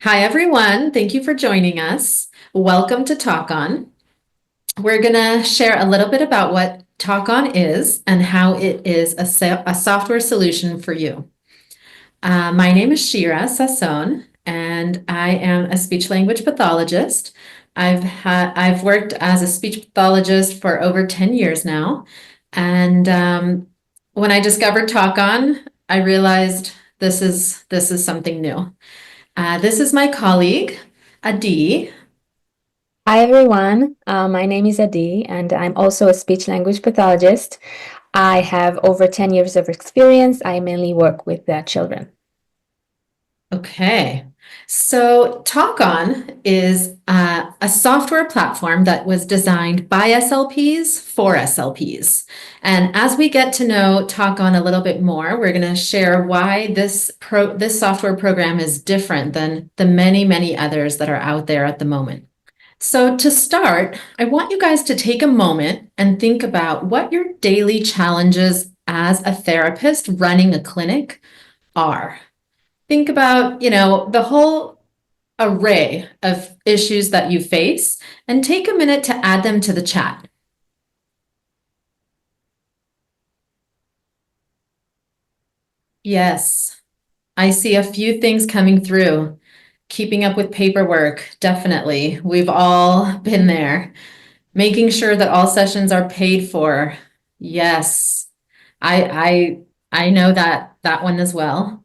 Hi, everyone. Thank you for joining us. Welcome to Talkon. We're going to share a little bit about what Talkon is and how it is a software solution for you. My name is Shira Sasson, and I am a speech language pathologist. I've worked as a speech pathologist for over 10 years now. And when I discovered Talkon, I realized this is something new. This is my colleague, Adi. Hi everyone, my name is Adi and I'm also a speech language pathologist. I have over 10 years of experience. I mainly work with children. Okay, so Talkon is a software platform that was designed by SLPs for SLPs. And as we get to know Talkon a little bit more, we're going to share why this software program is different than the many others that are out there at the moment. So to start, I want you guys to take a moment and think about what your daily challenges as a therapist running a clinic are. Think about, the whole array of issues that you face and take a minute to add them to the chat. Yes, I see a few things coming through. Keeping up with paperwork, definitely. We've all been there. Making sure that all sessions are paid for. Yes. I know that one as well.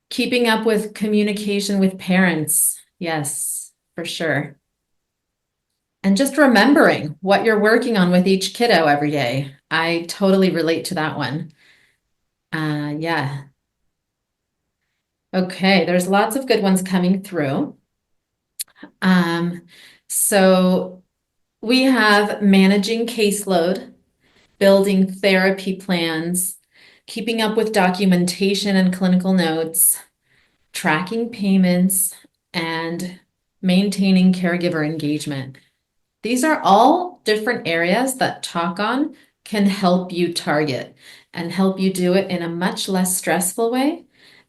Keeping up with communication with parents. Yes, for sure. And just remembering what you're working on with each kiddo every day. I totally relate to that one. Yeah. Okay, there's lots of good ones coming through. Um, so we have managing caseload, building therapy plans, keeping up with documentation and clinical notes, tracking payments, and maintaining caregiver engagement. These are all different areas that Talkon can help you target and help you do it in a much less stressful way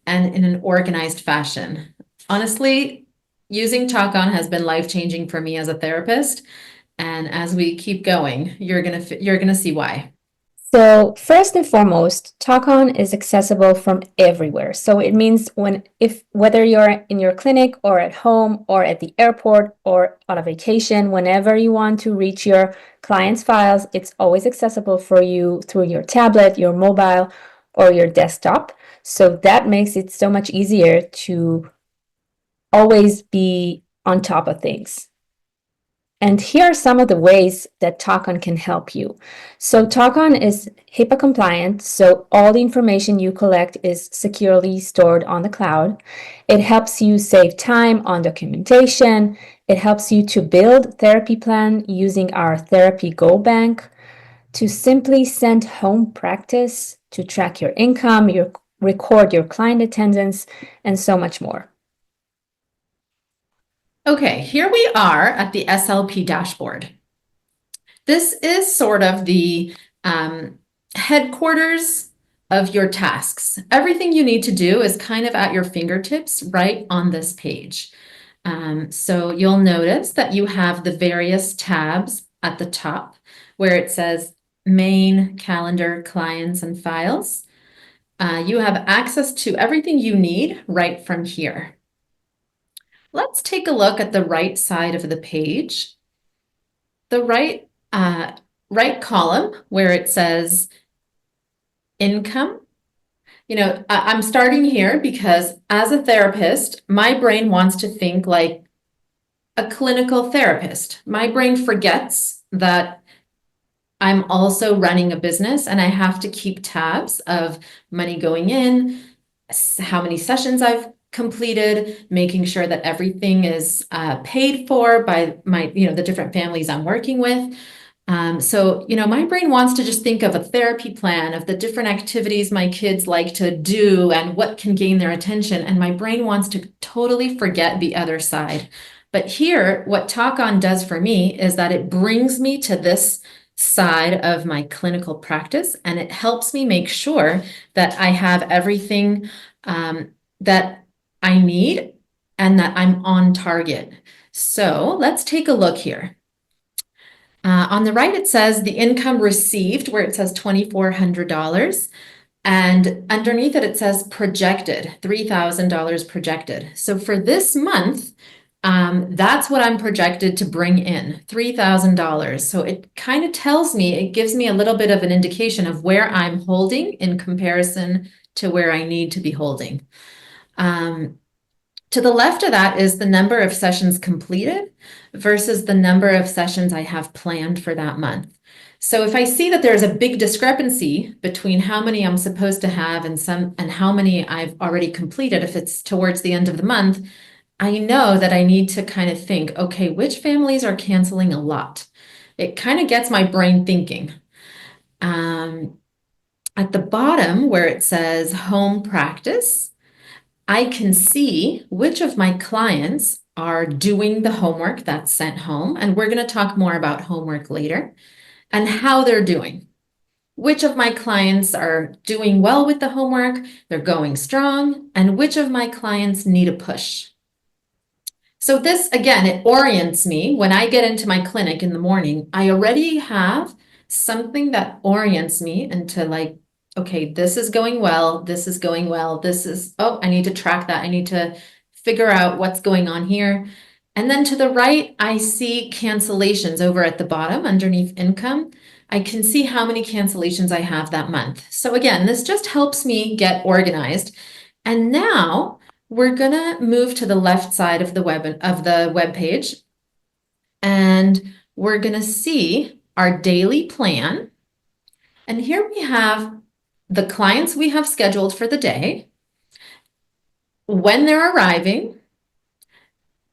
and in an organized fashion. Honestly, using Talkon has been life-changing for me as a therapist. And as we keep going, you're gonna see why. So first and foremost, Talkon is accessible from everywhere. So it means whether you're in your clinic or at home or at the airport or on a vacation, whenever you want to reach your client's files, it's always accessible for you through your tablet, your mobile, or your desktop. So that makes it so much easier to always be on top of things. And here are some of the ways that Talkon can help you. So Talkon is HIPAA compliant, so all the information you collect is securely stored on the cloud. It helps you save time on documentation. It helps you to build therapy plan using our therapy goal bank, to simply send home practice, to track your income, record your client attendance, and so much more. Okay, here we are at the SLP dashboard. This is sort of the headquarters of your tasks. Everything you need to do is kind of at your fingertips right on this page. So you'll notice that you have the various tabs at the top where it says main, calendar, clients, and files. You have access to everything you need right from here. Let's take a look at the right side of the page. The right column where it says income. I'm starting here because as a therapist, my brain wants to think like a clinical therapist. My brain forgets that I'm also running a business and I have to keep tabs of money going in, how many sessions I've completed, making sure that everything is paid for by the different families I'm working with. So, my brain wants to just think of a therapy plan of the different activities my kids like to do and what can gain their attention. And my brain wants to totally forget the other side. But here, what Talkon does for me is that it brings me to this side of my clinical practice and it helps me make sure that I have everything that I need and that I'm on target. So let's take a look here. On the right, it says the income received, where it says $2,400. And underneath it, it says projected, $3,000 projected. So for this month, that's what I'm projected to bring in, $3,000. So it kind of tells me, it gives me a little bit of an indication of where I'm holding in comparison to where I need to be holding. To the left of that is the number of sessions completed versus the number of sessions I have planned for that month. So if I see that there's a big discrepancy between how many I'm supposed to have and how many I've already completed, if it's towards the end of the month, I know that I need to kind of think, okay, which families are canceling a lot? It kind of gets my brain thinking. At the bottom where it says home practice, I can see which of my clients are doing the homework that's sent home, and we're going to talk more about homework later, and how they're doing. Which of my clients are doing well with the homework, they're going strong, and which of my clients need a push. So this, again, it orients me. When I get into my clinic in the morning, I already have something that orients me into like, okay, this is going well, this is going well, this is, oh, I need to track that. I need to figure out what's going on here. And then to the right, I see cancellations over at the bottom underneath income. I can see how many cancellations I have that month. So again, this just helps me get organized. And now we're gonna move to the left side of the web page, and we're gonna see our daily plan. And here we have the clients we have scheduled for the day, when they're arriving,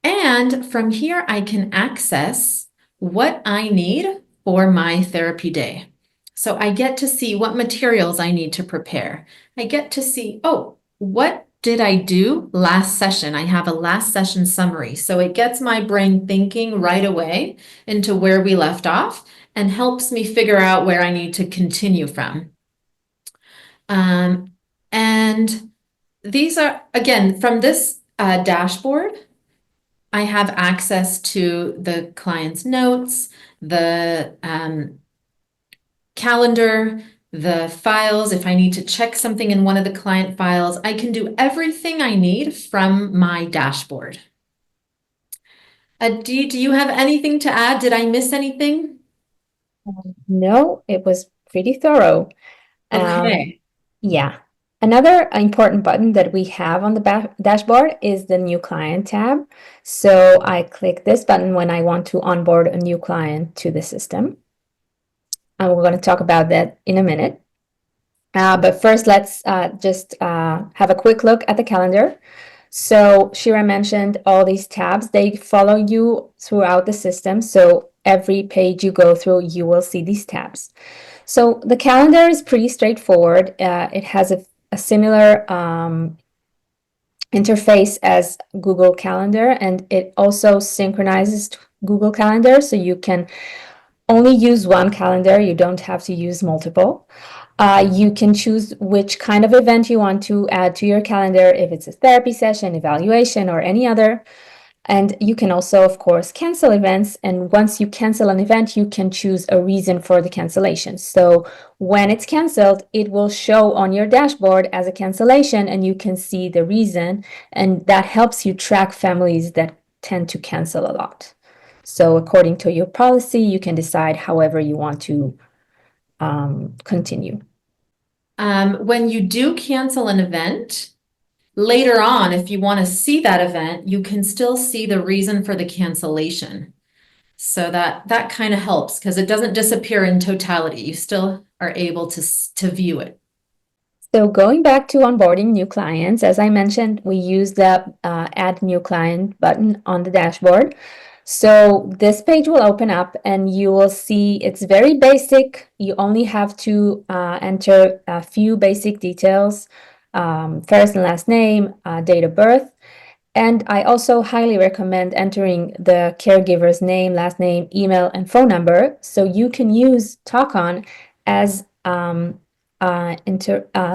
and from here I can access what I need for my therapy day. So I get to see what materials I need to prepare. I get to see, oh, what did I do last session? I have a last session summary. So it gets my brain thinking right away into where we left off and helps me figure out where I need to continue from. And these are, again, from this dashboard, I have access to the client's notes, the calendar, the files. If I need to check something in one of the client files, I can do everything I need from my dashboard. Do you have anything to add? Did I miss anything? No, it was pretty thorough. Okay. Yeah. Another important button that we have on the dashboard is the new client tab. So I click this button when I want to onboard a new client to the system. And we're going to talk about that in a minute. But first, let's just have a quick look at the calendar. So Shira mentioned all these tabs. They follow you throughout the system. So every page you go through, you will see these tabs. So the calendar is pretty straightforward. It has a similar interface as Google Calendar, and it also synchronizes to Google Calendar, so you can only use one calendar. You don't have to use multiple. You can choose which kind of event you want to add to your calendar, if it's a therapy session, evaluation, or any other. And you can also, of course, cancel events. And once you cancel an event, you can choose a reason for the cancellation. So when it's canceled, it will show on your dashboard as a cancellation, and you can see the reason. And that helps you track families that tend to cancel a lot. So according to your policy, you can decide however you want to continue. When you do cancel an event, later on, if you want to see that event, you can still see the reason for the cancellation. So that kind of helps because it doesn't disappear in totality. You still are able to view it. So going back to onboarding new clients, as I mentioned, we use the add new client button on the dashboard. So this page will open up and you will see it's very basic. You only have to enter a few basic details, first and last name, date of birth. And I also highly recommend entering the caregiver's name, last name, email, and phone number. So you can use Talkon as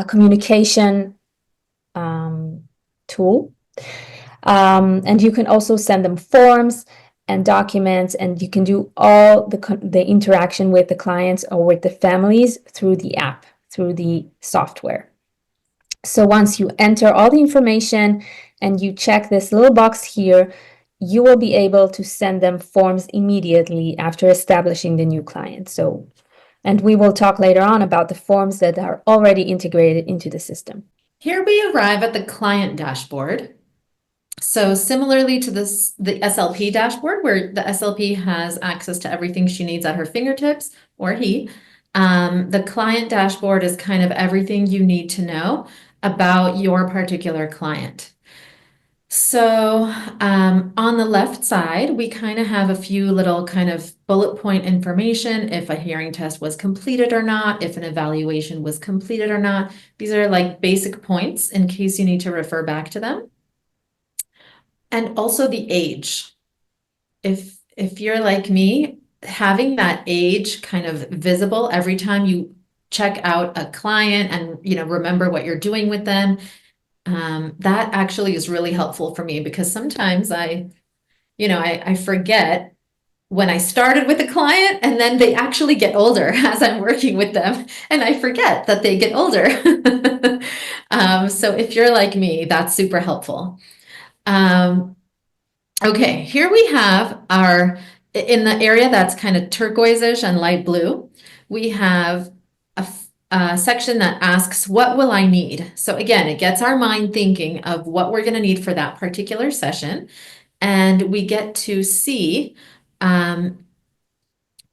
communication tool. And you can also send them forms and documents, and you can do all the interaction with the clients or with the families through the app, through the software. So once you enter all the information and you check this little box here, you will be able to send them forms immediately after establishing the new client. And we will talk later on about the forms that are already integrated into the system. Here we arrive at the client dashboard. So similarly to the SLP dashboard, where the SLP has access to everything she needs at her fingertips, or he, the client dashboard is kind of everything you need to know about your particular client. So on the left side, we kind of have a few little kind of bullet point information, if a hearing test was completed or not, if an evaluation was completed or not. These are like basic points in case you need to refer back to them. And also the age. If you're like me, having that age kind of visible every time you check out a client and remember what you're doing with them, that actually is really helpful for me, because sometimes I forget when I started with a client, and then they actually get older as I'm working with them, and I forget that they get older. So if you're like me, that's super helpful. Okay, here we have in the area that's kind of turquoise-ish and light blue, we have a section that asks, what will I need? So again, it gets our mind thinking of what we're going to need for that particular session. And we get to see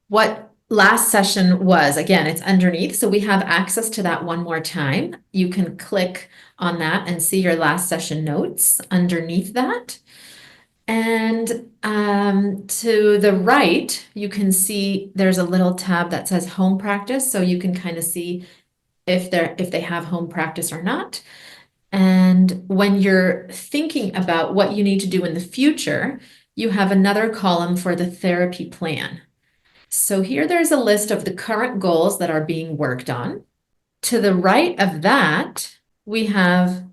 what last session was. Again, it's underneath, so we have access to that one more time. You can click on that and see your last session notes underneath that. And to the right, you can see there's a little tab that says home practice. So you can kind of see if they have home practice or not. And when you're thinking about what you need to do in the future, you have another column for the therapy plan. So here there's a list of the current goals that are being worked on. To the right of that, we have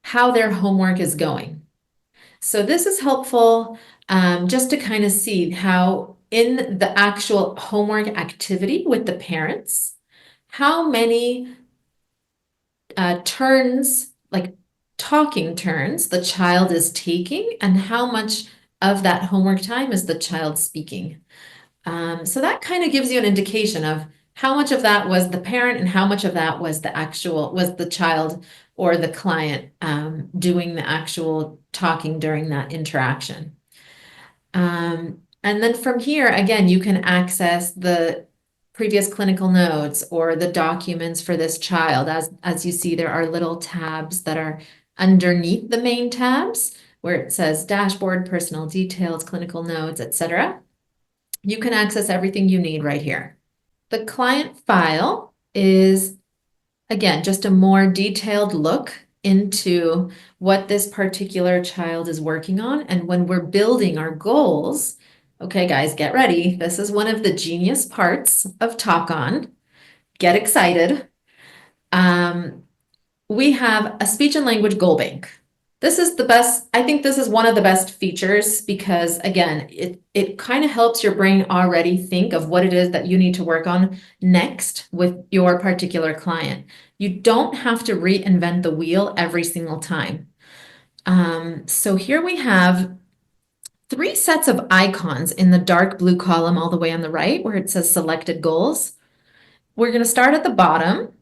how their homework is going. So this is helpful just to kind of see how in the actual homework activity with the parents, how many turns, like talking turns, the child is taking, and how much of that homework time is the child speaking. So that kind of gives you an indication of how much of that was the parent and how much of that was the child or the client doing the actual talking during that interaction. And then from here, again, you can access the previous clinical notes or the documents for this child. As you see, there are little tabs that are underneath the main tabs where it says dashboard, personal details, clinical notes, etc. You can access everything you need right here. The client file is, again, just a more detailed look into what this particular child is working on. And when we're building our goals, okay, guys, get ready. This is one of the genius parts of Talkon. Get excited. We have a speech and language goal bank. This is the best. I think this is one of the best features because, again, it kind of helps your brain already think of what it is that you need to work on next with your particular client. You don't have to reinvent the wheel every single time. So here we have 3 sets of icons in the dark blue column all the way on the right where it says selected goals. We're going to start at the bottom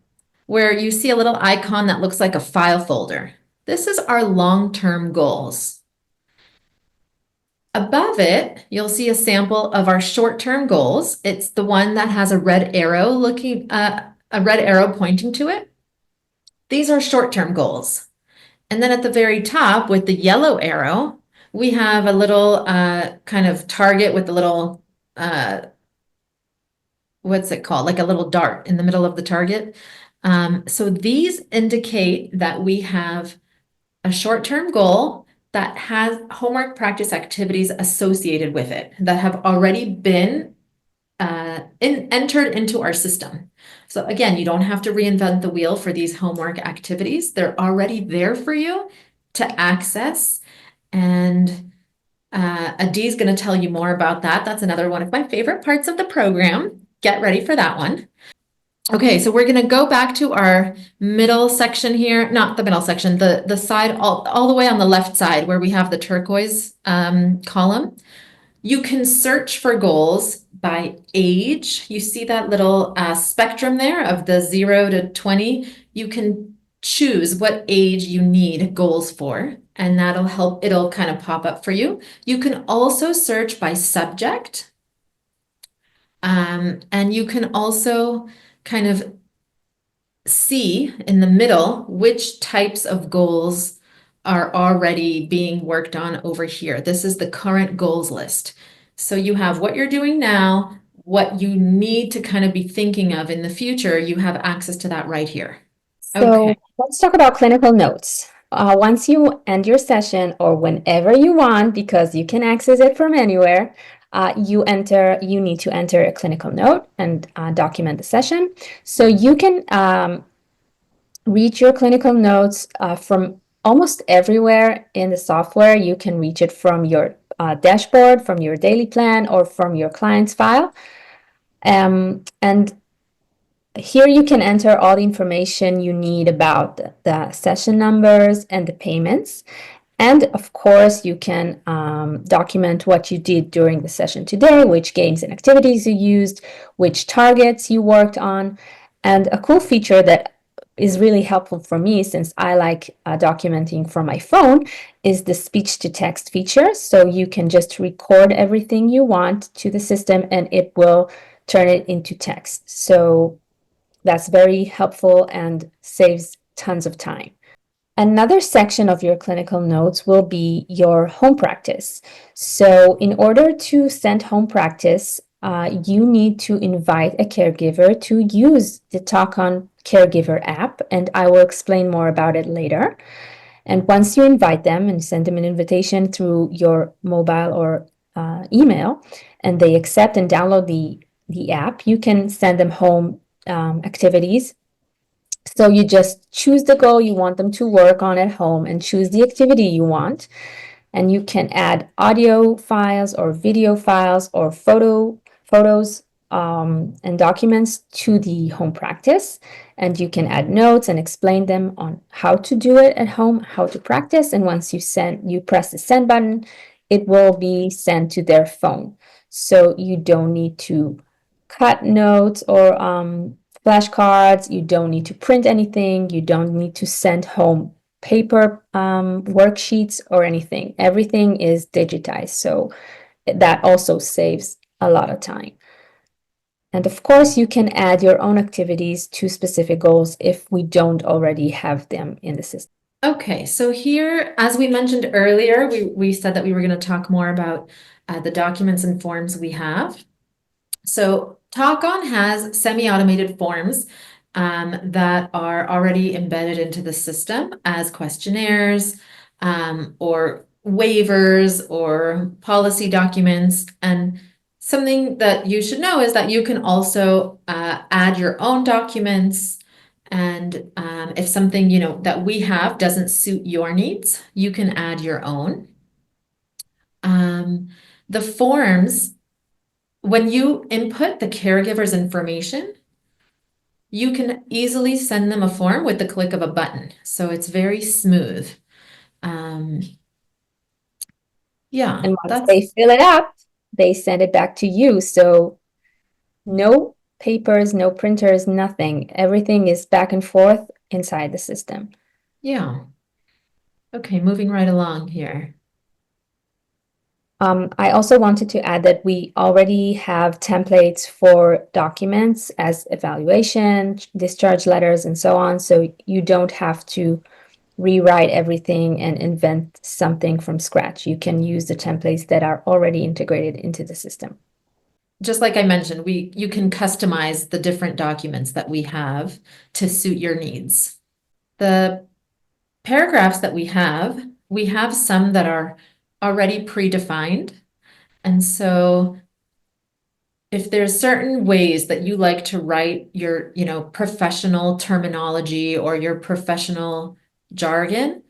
where you see a little icon that looks like a file folder. This is our long-term goals. Above it, you'll see a sample of our short-term goals. It's the one that has a red arrow pointing to it. These are short-term goals. And then at the very top with the yellow arrow, we have a little kind of target with a little, what's it called? Like a little dart in the middle of the target. So these indicate that we have a short-term goal that has homework practice activities associated with it that have already been entered into our system. So again, you don't have to reinvent the wheel for these homework activities. They're already there for you. to access. And Adi is going to tell you more about that. That's another one of my favorite parts of the program. Get ready for that one. Okay, so we're going to go back to our middle section here, not the middle section, the side, all the way on the left side where we have the turquoise column. You can search for goals by age. You see that little spectrum there of the 0 to 20. You can choose what age you need goals for, and that'll help, it'll kind of pop up for you. You can also search by subject. And you can also kind of see in the middle which types of goals are already being worked on over here. This is the current goals list. So you have what you're doing now, what you need to kind of be thinking of in the future. You have access to that right here. So Okay. let's talk about clinical notes. Once you end your session or whenever you want, because you can access it from anywhere, you need to enter a clinical note and document the session. So you can reach your clinical notes from almost everywhere in the software. You can reach it from your dashboard, from your daily plan, or from your client's file. And here you can enter all the information you need about the session numbers and the payments. And of course, you can document what you did during the session today, which games and activities you used, which targets you worked on. And a cool feature that is really helpful for me, since I like documenting from my phone, is the speech to text feature. So you can just record everything you want to the system and it will turn it into text. So that's very helpful and saves tons of time. Another section of your clinical notes will be your home practice. So in order to send home practice, you need to invite a caregiver to use the Talkon caregiver app, and I will explain more about it later. And once you invite them and send them an invitation through your mobile or email, and they accept and download the app, you can send them home activities. So you just choose the goal you want them to work on at home and choose the activity you want. And you can add audio files or video files or photos and documents to the home practice. And you can add notes and explain them on how to do it at home, how to practice. And once you press the send button, it will be sent to their phone. So you don't need to cut notes or flashcards. You don't need to print anything. You don't need to send home paper worksheets or anything. Everything is digitized. So that also saves a lot of time. And of course, you can add your own activities to specific goals if we don't already have them in the system. Okay, so here, as we mentioned earlier, we said that we were going to talk more about the documents and forms we have. So Talkon has semi-automated forms that are already embedded into the system as questionnaires or waivers or policy documents. And something that you should know is that you can also add your own documents. And if something, that we have doesn't suit your needs, you can add your own. The forms, when you input the caregiver's information, you can easily send them a form with the click of a button. So it's very smooth. Yeah, And once they fill it up, they send it back to you. So no papers, no printers, nothing. Everything is back and forth inside the system. yeah. Okay, moving right along here. I also wanted to add that we already have templates for documents as evaluation, discharge letters, and so on. So you don't have to rewrite everything and invent something from scratch. You can use the templates that are already integrated into the system. Just like I mentioned, you can customize the different documents that we have to suit your needs. The paragraphs that we have some that are already predefined. And so if there's certain ways that you like to write your, professional terminology or your professional jargon,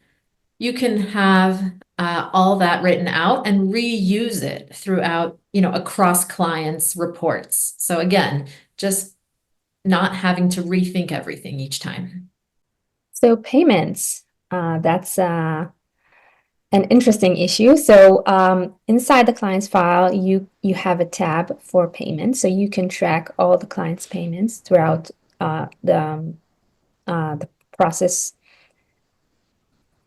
you can have all that written out and reuse it throughout, across clients' reports. So again, just not having to rethink everything each time. So payments, that's an interesting issue. So inside the client's file, you have a tab for payments, so you can track all the client's payments throughout the process.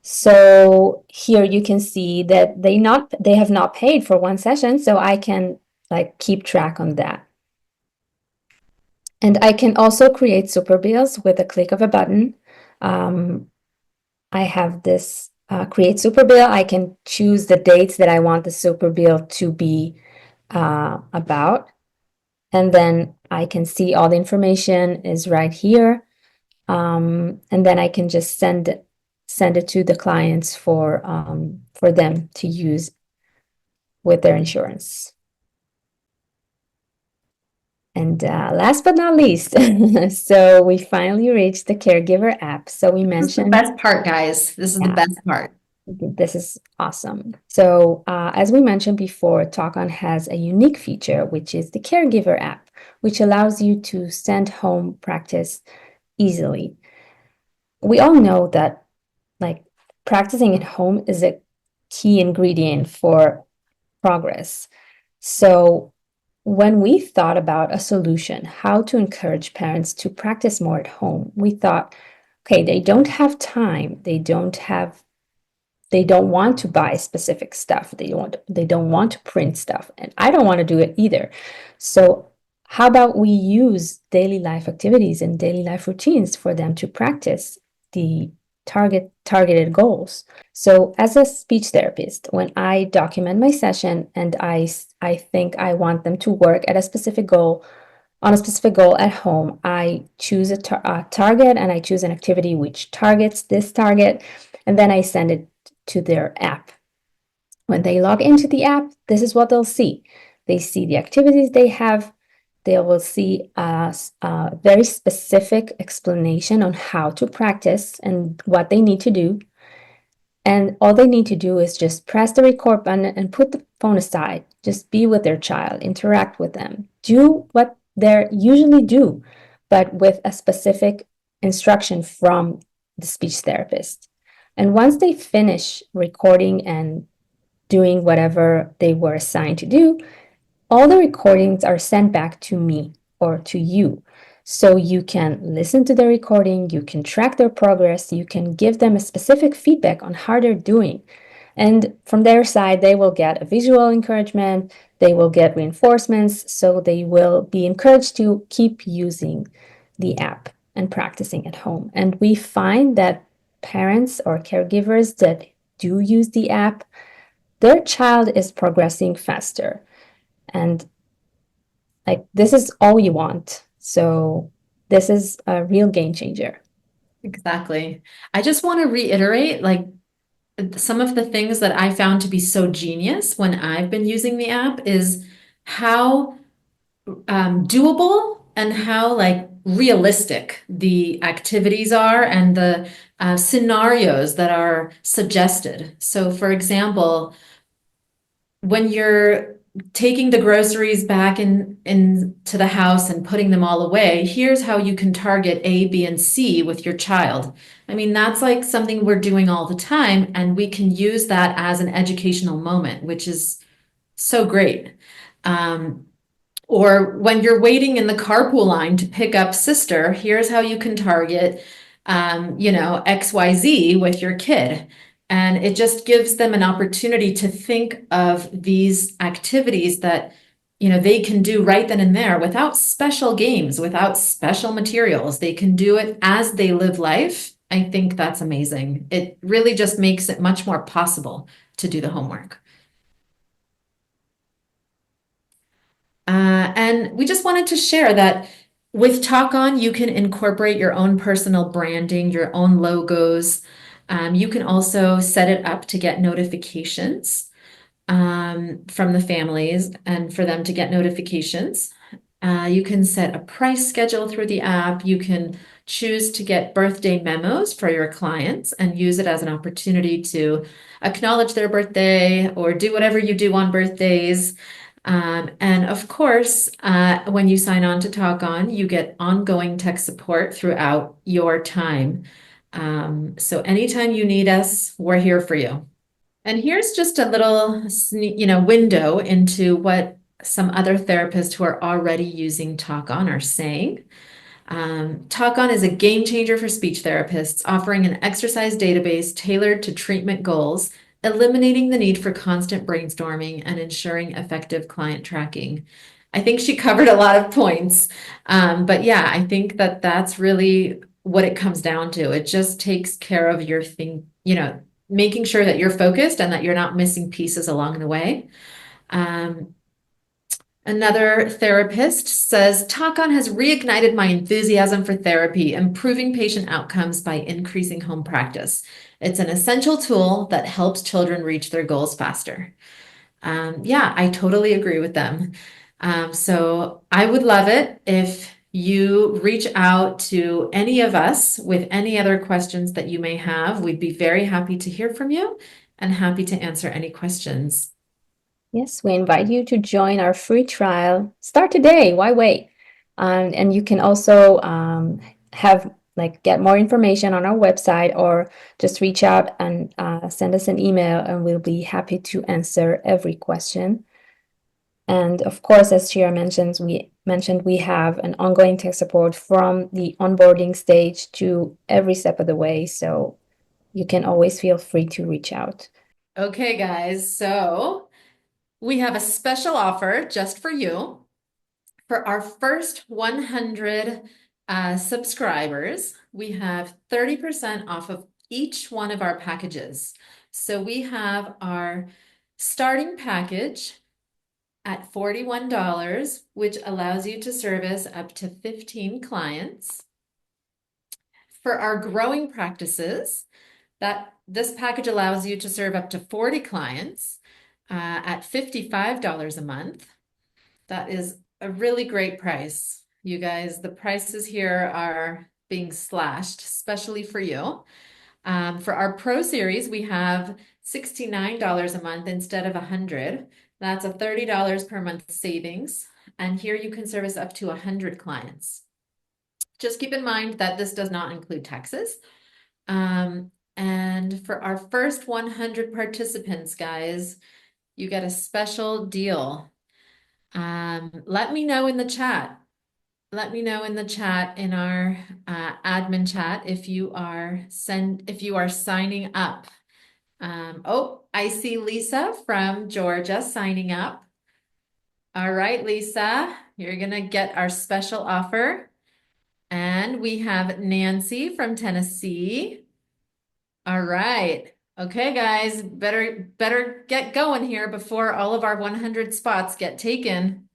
So here you can see that they have not paid for one session, so I can like keep track on that. And I can also create super bills with a click of a button. I have this create super bill. I can choose the dates that I want the super bill to be about. And then I can see all the information is right here. And then I can just send it to the clients for them to use with their insurance. And last but not least, so we finally reached the caregiver app. So we This is the mentioned, best part, guys. This is the yeah, best part. this is awesome. So as we mentioned before, Talkon has a unique feature, which is the caregiver app, which allows you to send home practice easily. We all know that like practicing at home is a key ingredient for progress. So when we thought about a solution, how to encourage parents to practice more at home, we thought, okay, they don't have time, they don't want to buy specific stuff, they don't want to print stuff, and I don't want to do it either. So how about we use daily life activities and daily life routines for them to practice the targeted goals? So as a speech therapist, when I document my session and I think I want them to work at a specific goal, on a specific goal at home, I choose a target and I choose an activity which targets this target, and then I send it to their app. When they log into the app, this is what they'll see. They see the activities they have. They will see a very specific explanation on how to practice and what they need to do. And all they need to do is just press the record button and put the phone aside. Just be with their child, interact with them, do what they usually do, but with a specific instruction from the speech therapist. And once they finish recording and doing whatever they were assigned to do, all the recordings are sent back to me or to you. So you can listen to the recording, you can track their progress, you can give them a specific feedback on how they're doing. And from their side, they will get a visual encouragement, they will get reinforcements, so they will be encouraged to keep using the app and practicing at home. And we find that parents or caregivers that do use the app, their child is progressing faster. And like this is all you want. So this is a real game changer. Exactly. I just want to reiterate, like, some of the things that I found to be so genius when I've been using the app is how doable and how like realistic the activities are and the scenarios that are suggested. So, for example, when you're taking the groceries back into the house and putting them all away, here's how you can target A, B, and C with your child. I mean, that's like something we're doing all the time, and we can use that as an educational moment, which is so great. Or when you're waiting in the carpool line to pick up sister, here's how you can target, XYZ with your kid. And it just gives them an opportunity to think of these activities that, they can do right then and there without special games, without special materials. They can do it as they live life. I think that's amazing. It really just makes it much more possible to do the homework. And we just wanted to share that with Talkon, you can incorporate your own personal branding, your own logos. You can also set it up to get notifications from the families and for them to get notifications. You can set a price schedule through the app. You can choose to get birthday memos for your clients and use it as an opportunity to acknowledge their birthday or do whatever you do on birthdays. And of course, when you sign on to Talkon, you get ongoing tech support throughout your time. So anytime you need us, we're here for you. And here's just a little, window into what some other therapists who are already using Talkon are saying. Talkon is a game changer for speech therapists, offering an exercise database tailored to treatment goals, eliminating the need for constant brainstorming and ensuring effective client tracking. I think she covered a lot of points. But yeah, I think that that's really what it comes down to. It just takes care of your thing, making sure that you're focused and that you're not missing pieces along the way. Um, Another therapist says, Talkon has reignited my enthusiasm for therapy, improving patient outcomes by increasing home practice. It's an essential tool that helps children reach their goals faster. Yeah, I totally agree with them. So I would love it if you reach out to any of us with any other questions that you may have. We'd be very happy to hear from you and happy to answer any questions. Yes, we invite you to join our free trial. Start today. Why wait? And you can also have get more information on our website or just reach out and send us an email, and we'll be happy to answer every question. And of course, as Shira mentioned we have an ongoing tech support from the onboarding stage to every step of the way. So you can always feel free to reach out. Okay, guys, so we have a special offer just for you. For our first 100 subscribers, we have 30% off of each one of our packages. So we have our starting package at $41, which allows you to service up to 15 clients. For our growing practices, that this package allows you to serve up to 40 clients at $55 a month. That is a really great price. You guys, the prices here are being slashed, especially for you. For our Pro Series, we have $69 a month instead of $100. That's a $30 per month savings. And here you can service up to 100 clients. Just keep in mind that this does not include taxes. And for our first 100 participants, guys, you get a special deal. Let me know in the chat. Let me know in the chat in our admin chat if you are signing up. Oh, I see Lisa from Georgia signing up. All right, Lisa, you're gonna get our special offer. And we have Nancy from Tennessee. All right. Okay, guys, better get going here before all of our 100 spots get taken.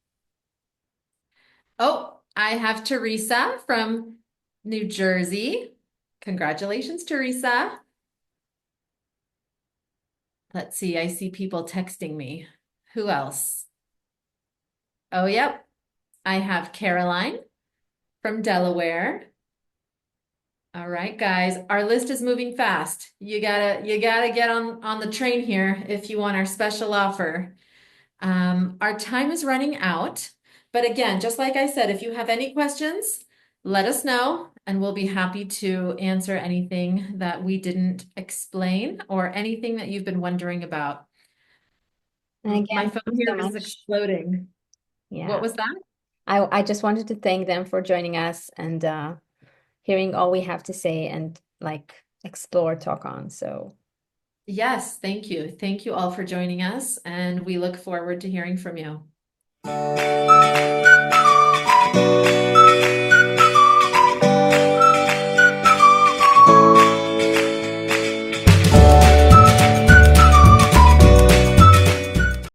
Oh, I have Teresa from New Jersey. Congratulations, Teresa. Let's see, I see people texting me. Who else? Oh, yep. I have Caroline from Delaware. All right, guys, our list is moving fast. You gotta get on the train here if you want our special offer. Our time is running out, but again, just like I said, if you have any questions, let us know and we'll be happy to answer anything that we didn't explain or anything that you've been wondering about. And My again, phone thanks here so is much. exploding. What Yeah, was that? I just wanted to thank them for joining us and hearing all we have to say and explore, talk on. So Yes, thank you. Thank you all for joining us, and we look forward to hearing from you.